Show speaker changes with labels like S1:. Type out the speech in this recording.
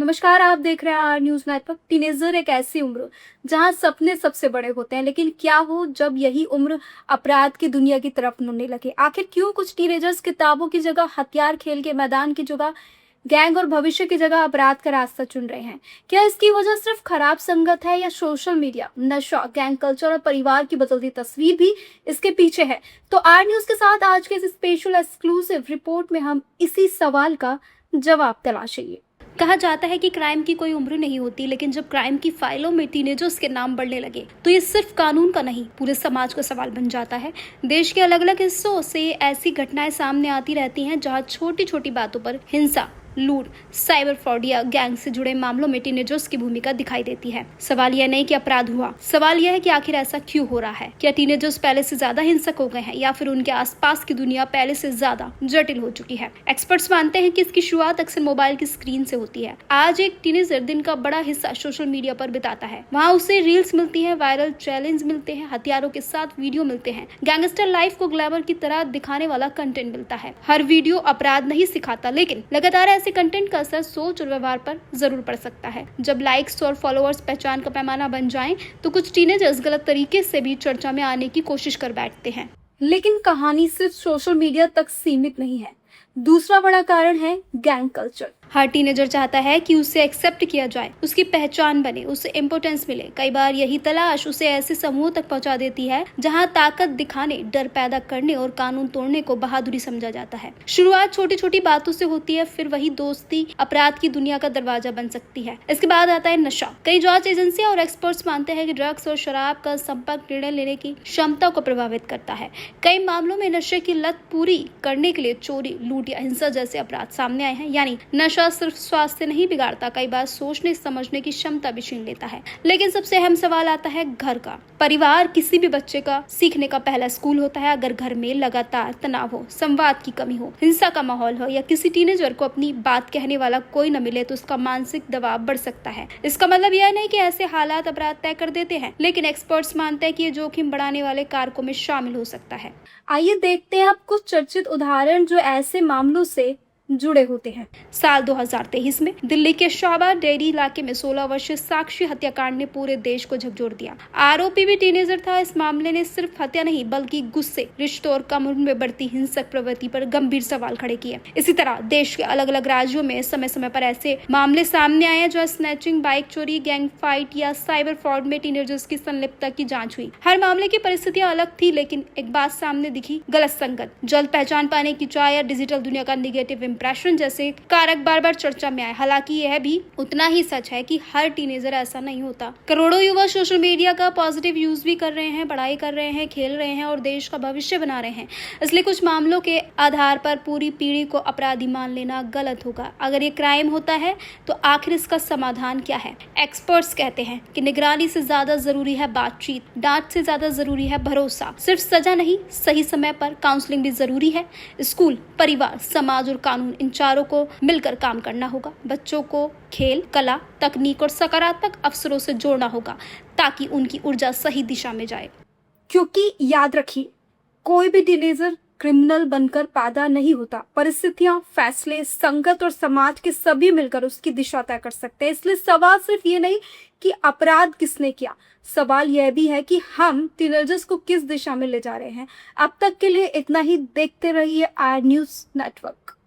S1: नमस्कार, आप देख रहे हैं आर न्यूज़ नेटवर्क। टीनेजर एक ऐसी उम्र जहां सपने सबसे बड़े होते हैं, लेकिन क्या हो जब यही उम्र अपराध की दुनिया की तरफ मुड़ने लगे। आखिर क्यों कुछ टीनेजर्स किताबों की जगह, हथियार खेल के मैदान की जगह, गैंग और भविष्य की जगह अपराध का रास्ता चुन रहे हैं? क्या इसकी वजह सिर्फ खराब संगत है या सोशल मीडिया, नशा, गैंग कल्चर और परिवार की बदलती तस्वीर भी इसके पीछे है? तो आर न्यूज़ के साथ आज के इस स्पेशल एक्सक्लूसिव रिपोर्ट में हम इसी सवाल का जवाब तलाशेंगे।
S2: कहा जाता है कि क्राइम की कोई उम्र नहीं होती, लेकिन जब क्राइम की फाइलों में टीनेजर्स के नाम बढ़ने लगे तो ये सिर्फ कानून का नहीं, पूरे समाज का सवाल बन जाता है। देश के अलग अलग हिस्सों से ऐसी घटनाएं सामने आती रहती हैं जहां छोटी छोटी बातों पर हिंसा, लूट, साइबर फ्रॉड या गैंग से जुड़े मामलों में टीनेजर्स की भूमिका दिखाई देती है। सवाल यह नहीं कि अपराध हुआ, सवाल यह है कि आखिर ऐसा क्यों हो रहा है। क्या टीनेजर्स पहले से ज्यादा हिंसक हो गए हैं या फिर उनके आसपास की दुनिया पहले से ज्यादा जटिल हो चुकी है? एक्सपर्ट्स मानते हैं कि इसकी शुरुआत अक्सर मोबाइल की स्क्रीन से होती है। आज एक टीनेजर दिन का बड़ा हिस्सा सोशल मीडिया पर बिताता है। वहाँ उसे रील्स मिलती है, वायरल चैलेंज मिलते हैं, हथियारों के साथ वीडियो मिलते हैं, गैंगस्टर लाइफ को ग्लैमर की तरह दिखाने वाला कंटेंट मिलता है। हर वीडियो अपराध नहीं सिखाता, लेकिन लगातार ऐसे कंटेंट का असर सोच और व्यवहार पर जरूर पड़ सकता है। जब लाइक्स और फॉलोअर्स पहचान का पैमाना बन जाएं, तो कुछ टीनेजर्स गलत तरीके से भी चर्चा में आने की कोशिश कर बैठते हैं।
S1: लेकिन कहानी सिर्फ सोशल मीडिया तक सीमित नहीं है। दूसरा बड़ा कारण है गैंग कल्चर।
S2: हर टीनेजर चाहता है कि उसे एक्सेप्ट किया जाए, उसकी पहचान बने, उसे इम्पोर्टेंस मिले। कई बार यही तलाश उसे ऐसे समूह तक पहुंचा देती है जहां ताकत दिखाने, डर पैदा करने और कानून तोड़ने को बहादुरी समझा जाता है। शुरुआत छोटी छोटी बातों से होती है, फिर वही दोस्ती अपराध की दुनिया का दरवाजा बन सकती है। इसके बाद आता है नशा। कई जांच एजेंसियां और एक्सपर्ट्स मानते हैं कि ड्रग्स और शराब का संपर्क निर्णय लेने की क्षमता को प्रभावित करता है। कई मामलों में नशे की लत पूरी करने के लिए चोरी, लूट या हिंसा जैसे अपराध सामने आए हैं। यानी नशा सिर्फ स्वास्थ्य नहीं बिगाड़ता, कई बार सोचने समझने की क्षमता भी छीन लेता है। लेकिन सबसे अहम सवाल आता है घर का। परिवार किसी भी बच्चे का सीखने का पहला स्कूल होता है। अगर घर में लगातार तनाव हो, संवाद की कमी हो, हिंसा का माहौल हो या किसी टीनेजर को अपनी बात कहने वाला कोई न मिले, तो उसका मानसिक दबाव बढ़ सकता है। इसका मतलब यह नहीं कि ऐसे हालात अपराध तय कर देते हैं, लेकिन एक्सपर्ट्स मानते हैं कि ये जोखिम बढ़ाने वाले कारकों में शामिल हो सकता है।
S1: आइए देखते हैं अब कुछ चर्चित उदाहरण जो ऐसे मामलों से जुड़े होते हैं।
S2: साल 2023 में दिल्ली के शाहबाद डेयरी इलाके में 16 वर्षीय साक्षी हत्याकांड ने पूरे देश को झकझोर दिया। आरोपी भी टीनेजर था। इस मामले ने सिर्फ हत्या नहीं, बल्कि गुस्से, रिश्तों और कम उम्र में बढ़ती हिंसक प्रवृत्ति पर गंभीर सवाल खड़े किए। इसी तरह देश के अलग अलग राज्यों में समय समय पर ऐसे मामले सामने आए जो स्नैचिंग, बाइक चोरी, गैंग फाइट या साइबर फ्रॉड में टीनेजर्स की संलिप्तता की जाँच हुई। हर मामले की परिस्थितियां अलग थी, लेकिन एक बात सामने दिखी: गलत संगत, जल्द पहचान पाने की चाह या डिजिटल दुनिया का निगेटिव इंप्रेशन जैसे कारक बार बार चर्चा में आए। हालांकि यह भी उतना ही सच है कि हर टीनेजर ऐसा नहीं होता। करोड़ों युवा सोशल मीडिया का पॉजिटिव यूज भी कर रहे हैं, पढ़ाई कर रहे हैं, खेल रहे हैं और देश का भविष्य बना रहे हैं। इसलिए कुछ मामलों के आधार पर पूरी पीढ़ी को अपराधी मान लेना गलत होगा। अगर ये क्राइम होता है तो आखिर इसका समाधान क्या है? एक्सपर्ट्स कहते हैं कि निगरानी से ज्यादा जरूरी है बातचीत, डांट से ज्यादा जरूरी है भरोसा। सिर्फ सजा नहीं, सही समय पर काउंसलिंग भी जरूरी है। स्कूल, परिवार, समाज और कानून, इन चारों को मिलकर काम करना होगा। बच्चों को खेल, कला, तकनीक और सकारात्मक अवसरों से जोड़ना होगा ताकि उनकी ऊर्जा सही दिशा में जाए।
S1: क्योंकि याद रखिए, कोई भी टीनेजर क्रिमिनल बनकर पैदा नहीं होता। परिस्थितियां, फैसले, संगत और समाज के सभी मिलकर उसकी दिशा तय कर सकते हैं। इसलिए सवाल सिर्फ ये नहीं कि अपराध किसने किया, सवाल यह भी है कि हम टीनेजर्स को किस दिशा में ले जा रहे हैं। अब तक के लिए इतना ही। देखते रहिए आर न्यूज़ नेटवर्क।